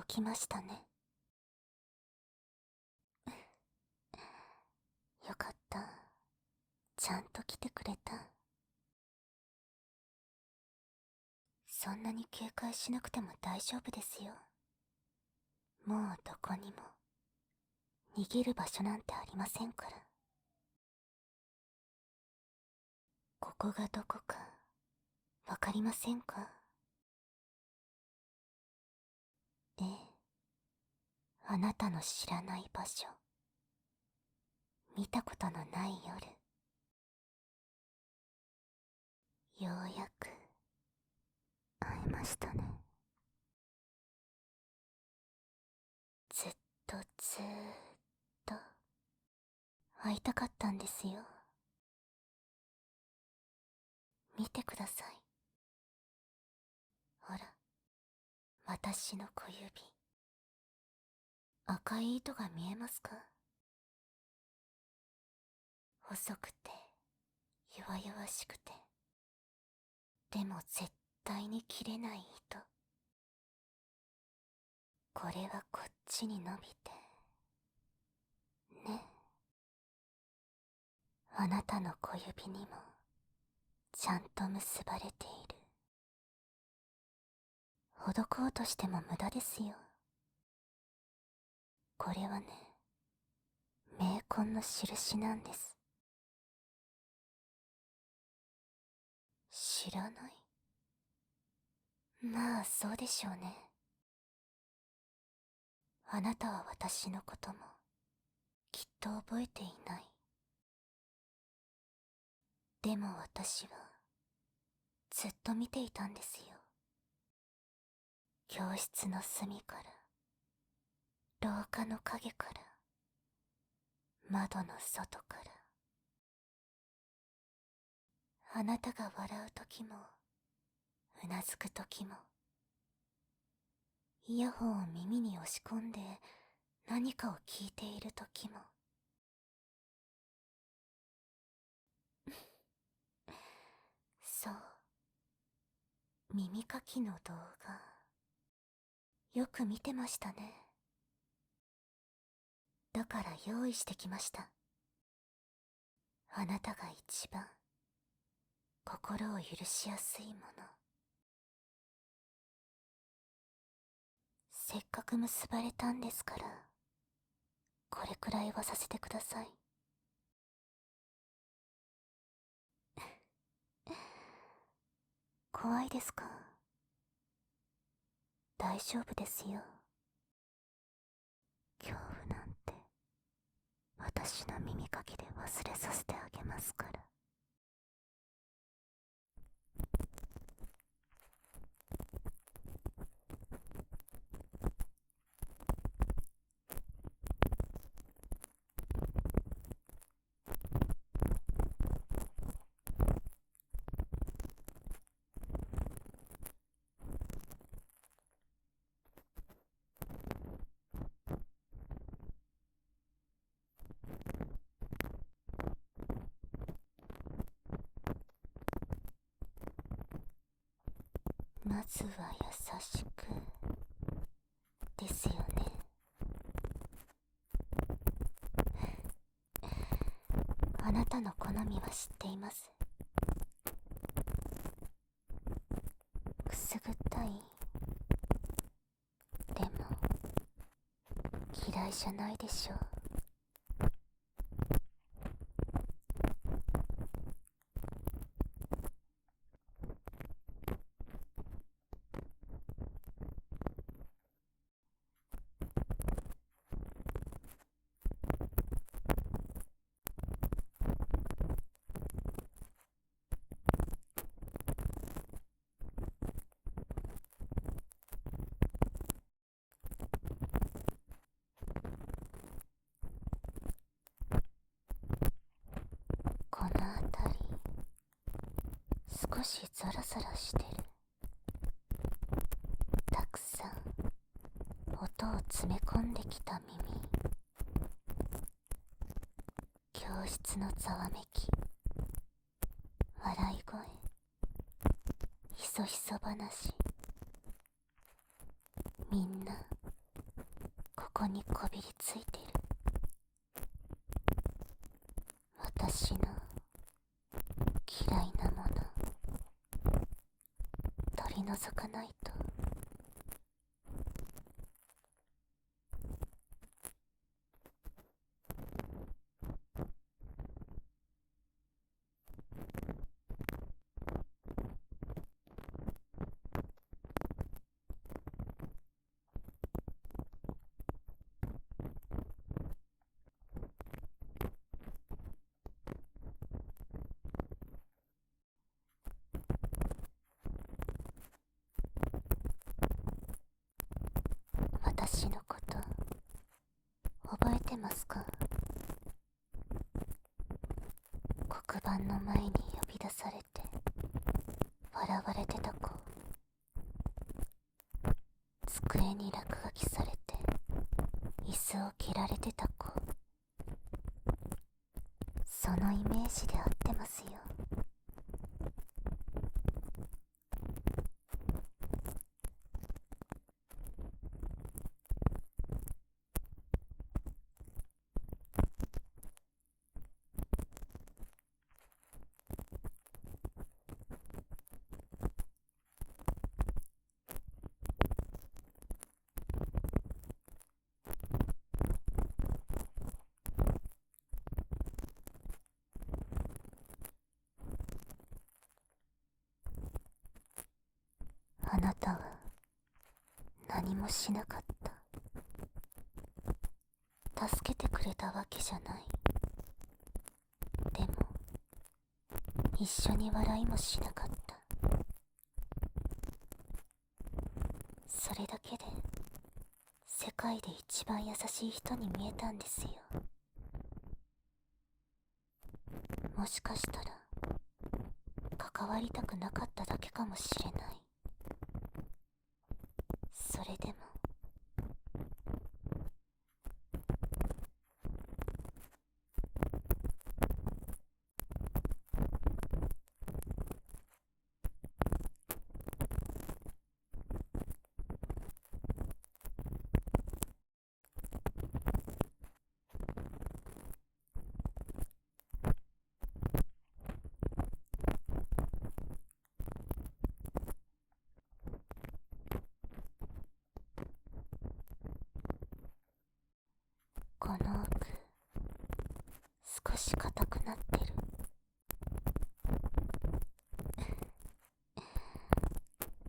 起きましたね。よかった。ちゃんと来てくれた。そんなに警戒しなくても大丈夫ですよ。もうどこにも逃げる場所なんてありませんから。ここがどこかわかりませんか？ええ、あなたの知らない場所、見たことのない夜、ようやく会えましたね。ずっとずーっと会いたかったんですよ。見てください。ほら、私の小指。赤い糸が見えますか？細くて、弱々しくて、でも絶対に切れない糸。これはこっちに伸びて、ね。あなたの小指にも、ちゃんと結ばれている。ほどこうとしても無駄ですよ。これはね、冥婚の印なんです。知らない？まあそうでしょうね。あなたは私のこともきっと覚えていない。でも私はずっと見ていたんですよ。教室の隅から、廊下の影から、窓の外から。あなたが笑う時も、うなずく時も、イヤホンを耳に押し込んで何かを聞いている時も。そう、耳かきの動画、よく見てましたね。だから用意してきました。あなたが一番心を許しやすいもの。せっかく結ばれたんですから、これくらいはさせてください。怖いですか？大丈夫ですよ。恐怖なんて私の耳かきで忘れさせてあげますから。まずは優しくですよね。あなたの好みは知っています。くすぐったい。でも嫌いじゃないでしょう。この辺り少しザラザラしてる。たくさん音を詰め込んできた耳。教室のざわめき、笑い声、ひそひそ話。みんなこにこびりついてる私の嫌いなもの取り除かないと。私のこと覚えてますか？黒板の前に呼び出されて笑われてた子、机に落書きされて椅子を蹴られてた子、そのイメージで合ってますよ。あなたは何もしなかった。助けてくれたわけじゃない。でも一緒に笑いもしなかった。それだけで世界で一番優しい人に見えたんですよ。もしかしたら関わりたくなかっただけかもしれない。それでもこの奥少し硬くなってる。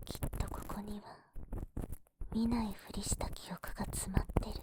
きっとここには見ないふりした記憶が詰まってる。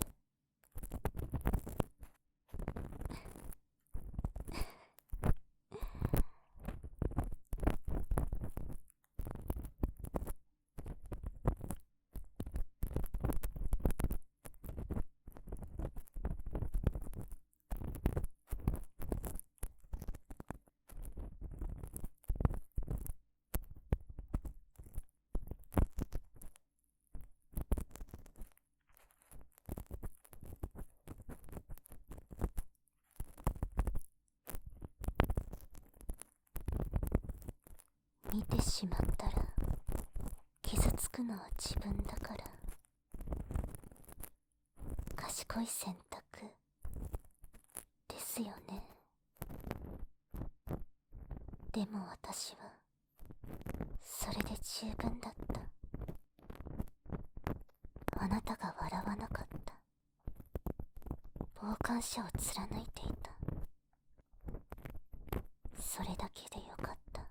見てしまったら傷つくのは自分だから。賢い選択ですよね。でも私はそれで十分だった。あなたが笑わなかった。傍観者を貫いていた。それだけでよかった。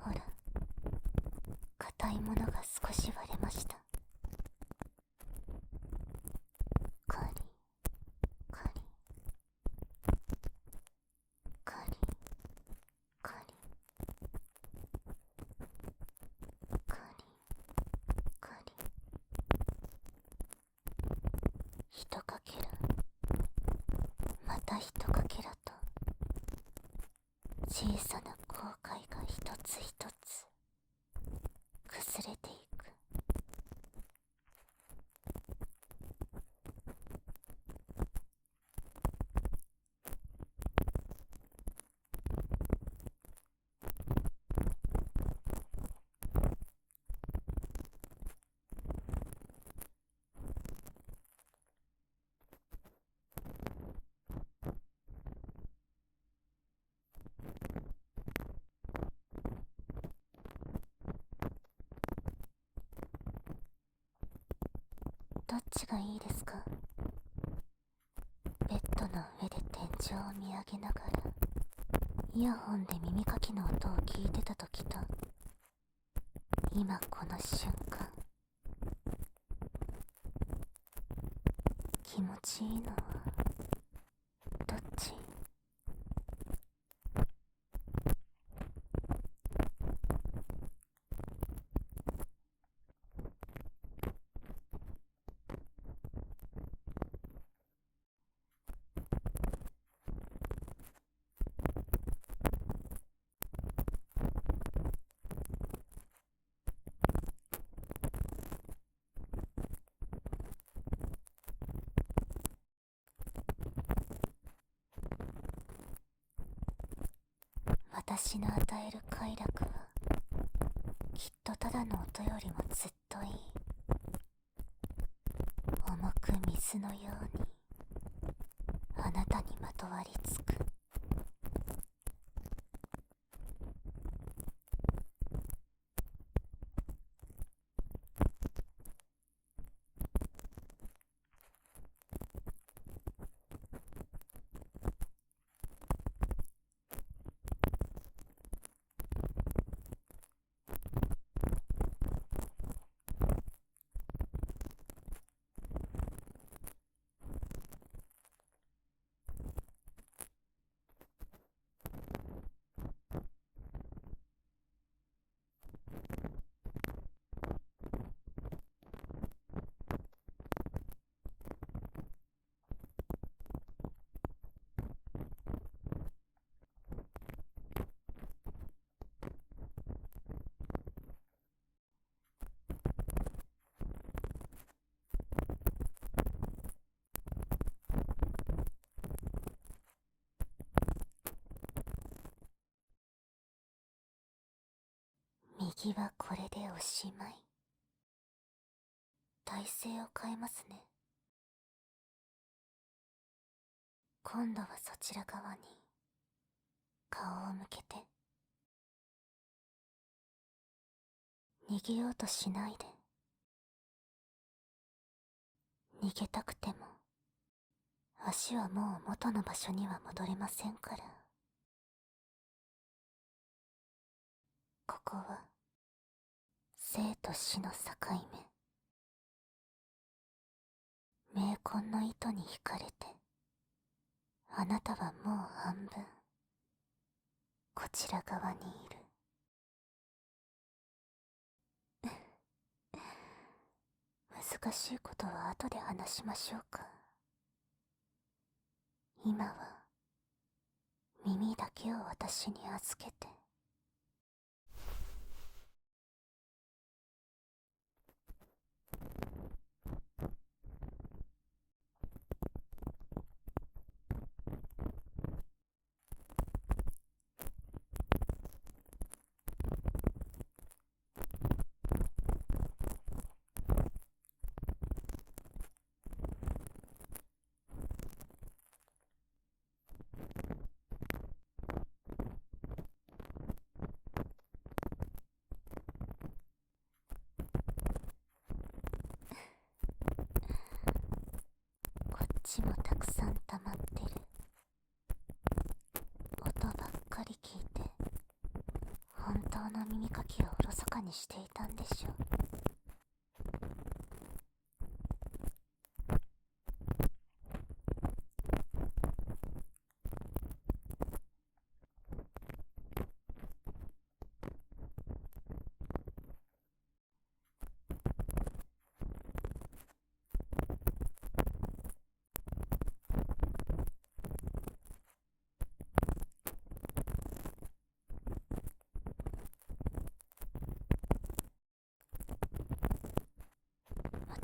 ほら、硬いものが少し割れました。カリカリカリカリカリカリ。ひとかけら、またひとかけらと、小さな後悔が一つ一つ崩れていく。どっちがいいですか？ベッドの上で天井を見上げながらイヤホンで耳かきの音を聞いてた時と、今この瞬間、気持ちいいのはどっち？私の与える快楽はきっとただの音よりもずっといい。重く水のようにあなたにまとわりつく。右はこれでおしまい。体勢を変えますね。今度はそちら側に顔を向けて。逃げようとしないで。逃げたくても足はもう元の場所には戻れませんから。ここは生と死の境目。冥婚の糸に惹かれて、あなたはもう半分こちら側にいる。難しいことは後で話しましょうか。今は耳だけを私に預けて。こっちもたくさん溜まってる。音ばっかり聞いて本当の耳かきをおろそかにしていたんでしょう。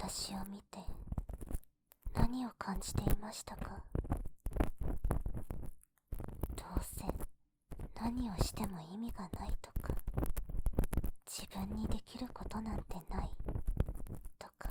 私を見て何を感じていましたか？どうせ何をしても意味がないとか、自分にできることなんてないとか。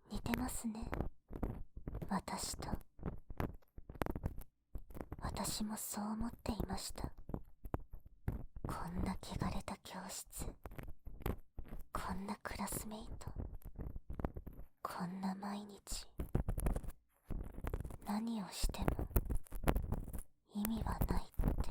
似てますね、私と。私もそう思っていました。こんな汚れた教室、こんなクラスメイト、こんな毎日、何をしても意味はないって。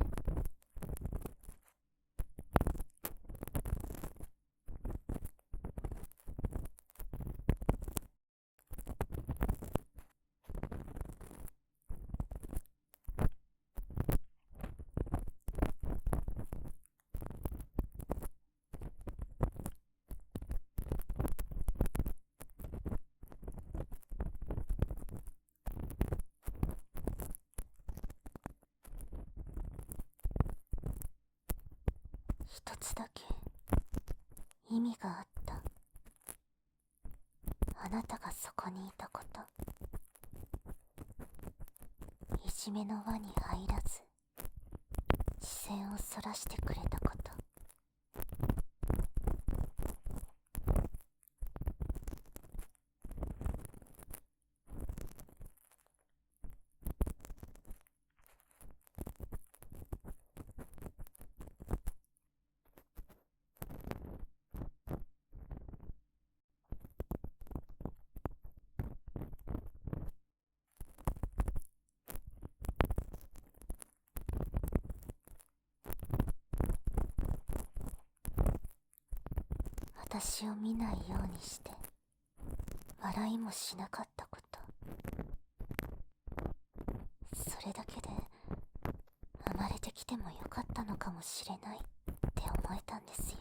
一つだけ意味があった。あなたがそこにいたこと。いじめの輪に入らず視線をそらしてくれたこと。私を見ないようにして笑いもしなかったこと。それだけで生まれてきてもよかったのかもしれないって思えたんですよ。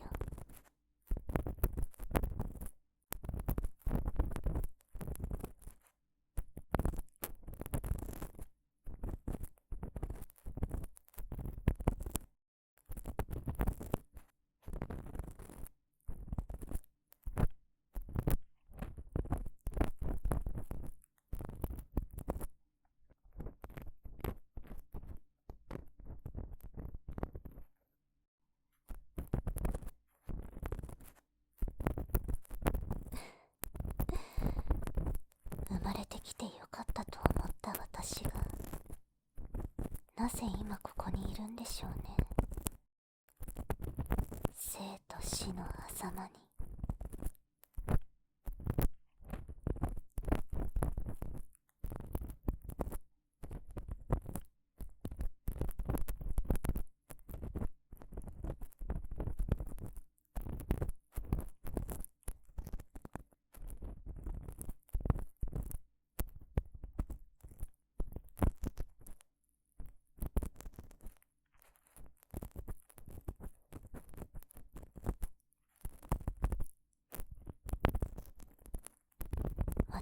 生まれてきてよかったと思った私が、なぜ今ここにいるんでしょうね。生と死の狭間に。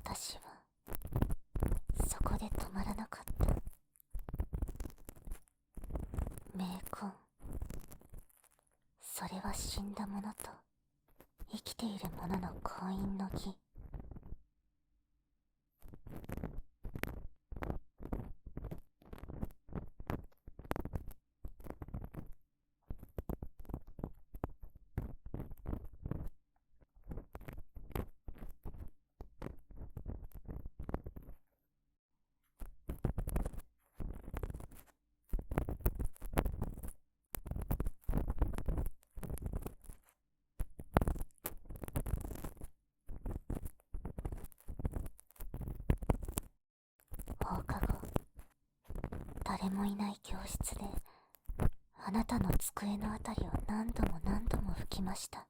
私はそこで止まらなかった。冥婚、それは死んだ者と生きている者の婚姻の儀。放課後、誰もいない教室であなたの机のあたりを何度も何度も拭きました。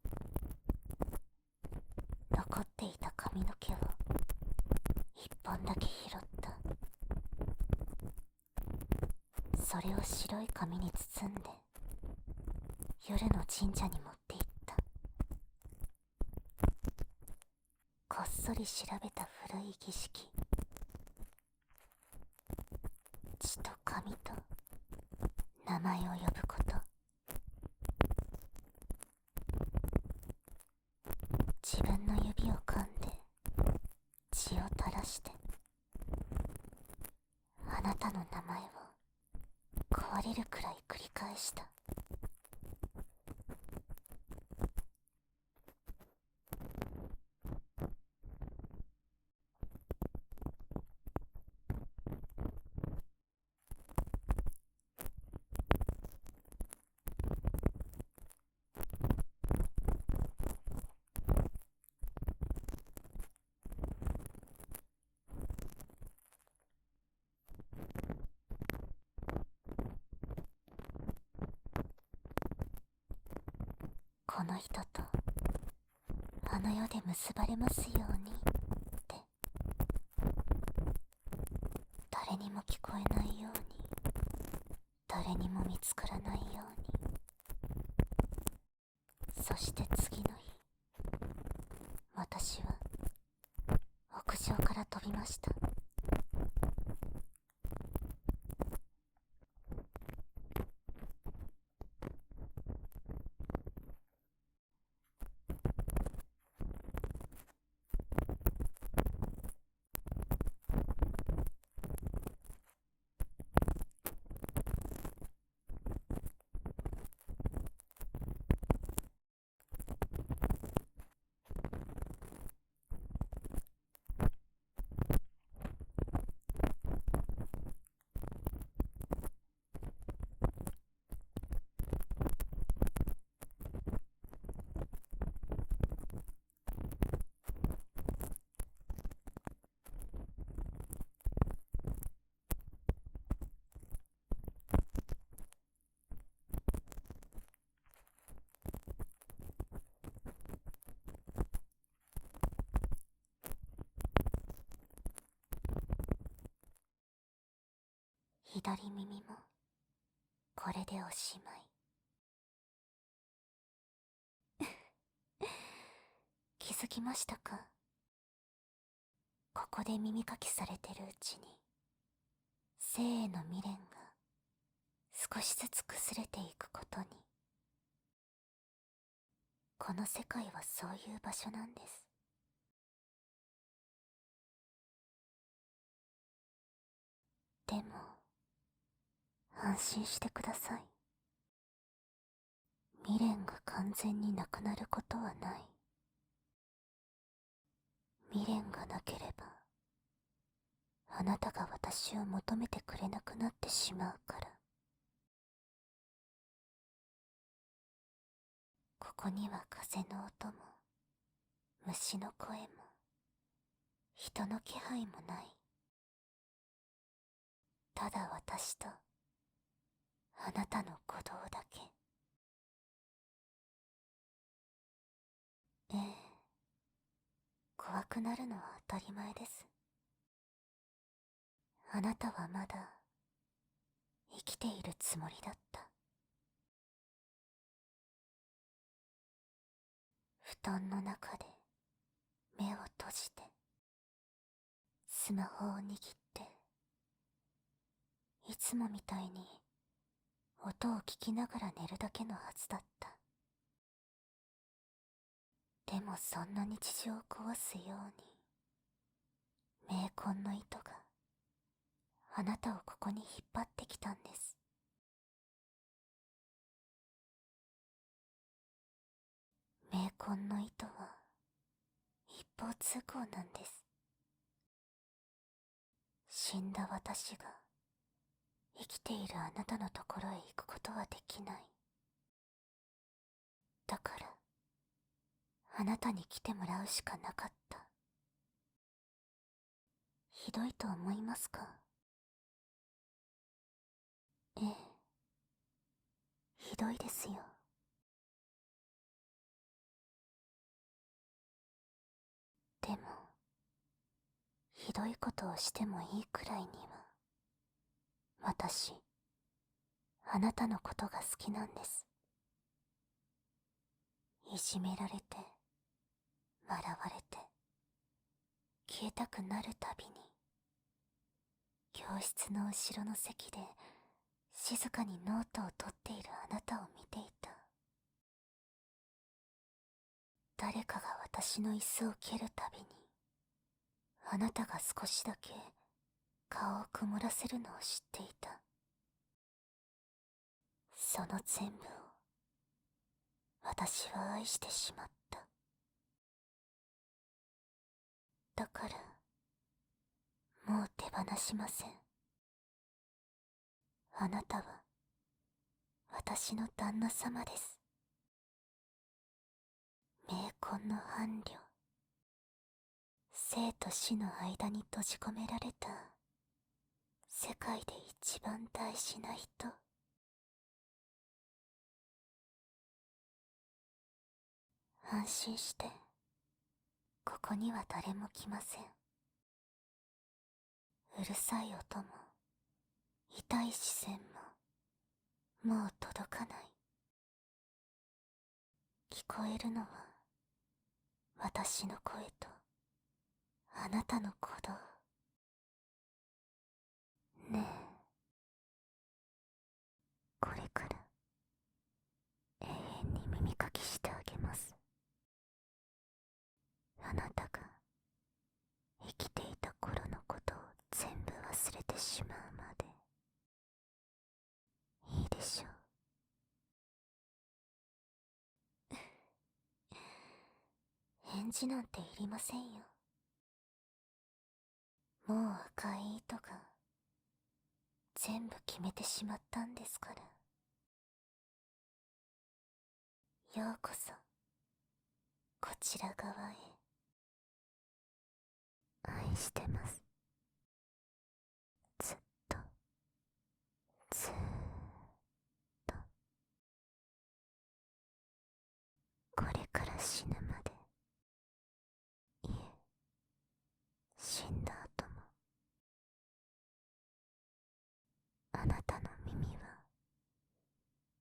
残っていた髪の毛を一本だけ拾った。それを白い紙に包んで夜の神社に持って行った。こっそり調べた古い儀式、血と紙と名前を呼ぶこと、自分の指を噛んで血を垂らしてあなたの名前を壊れるくらい繰り返した。この人とあの世で結ばれますようにって誰にも聞こえないように、誰にも見つからないように。そして次の日、私は屋上から飛びました。左耳もこれでおしまい。気づきましたか？ここで耳かきされてるうちに生への未練が少しずつ崩れていくことに。この世界はそういう場所なんです。でも安心してください。未練が完全になくなることはない。未練がなければあなたが私を求めてくれなくなってしまうから。ここには風の音も虫の声も人の気配もない。ただ私とあなたの鼓動だけ。ええ、怖くなるのは当たり前です。あなたはまだ生きているつもりだった。布団の中で目を閉じてスマホを握っていつもみたいに音を聞きながら寝るだけのはずだった。でもそんな日常を壊すように冥婚の糸があなたをここに引っ張ってきたんです。冥婚の糸は一方通行なんです。死んだ私が生きているあなたのところへ行くことはできない。だからあなたに来てもらうしかなかった。ひどいと思いますか？ええ、ひどいですよ。でも、ひどいことをしてもいいくらいには、私、あなたのことが好きなんです。いじめられて、笑われて、消えたくなるたびに、教室の後ろの席で、静かにノートを取っているあなたを見ていた。誰かが私の椅子を蹴るたびに、あなたが少しだけ顔を曇らせるのを知っていた。その全部を私は愛してしまった。だからもう手放しません。あなたは私の旦那様です。冥婚の伴侶、生と死の間に閉じ込められた世界で一番大事な人。安心して、ここには誰も来ません。うるさい音も、痛い視線も、もう届かない。聞こえるのは、私の声と、あなたの鼓動。ねえ、これから永遠に耳かきしてあげます。あなたが生きていた頃のことを全部忘れてしまうまで。いいでしょう。返事なんていりませんよ。もう赤い糸が全部決めてしまったんですから。ようこそこちら側へ。愛してます。ずっと、ずーっと、これから死ぬまで。いえ、死んだ後も。あなたの耳は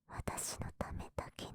私のためだけに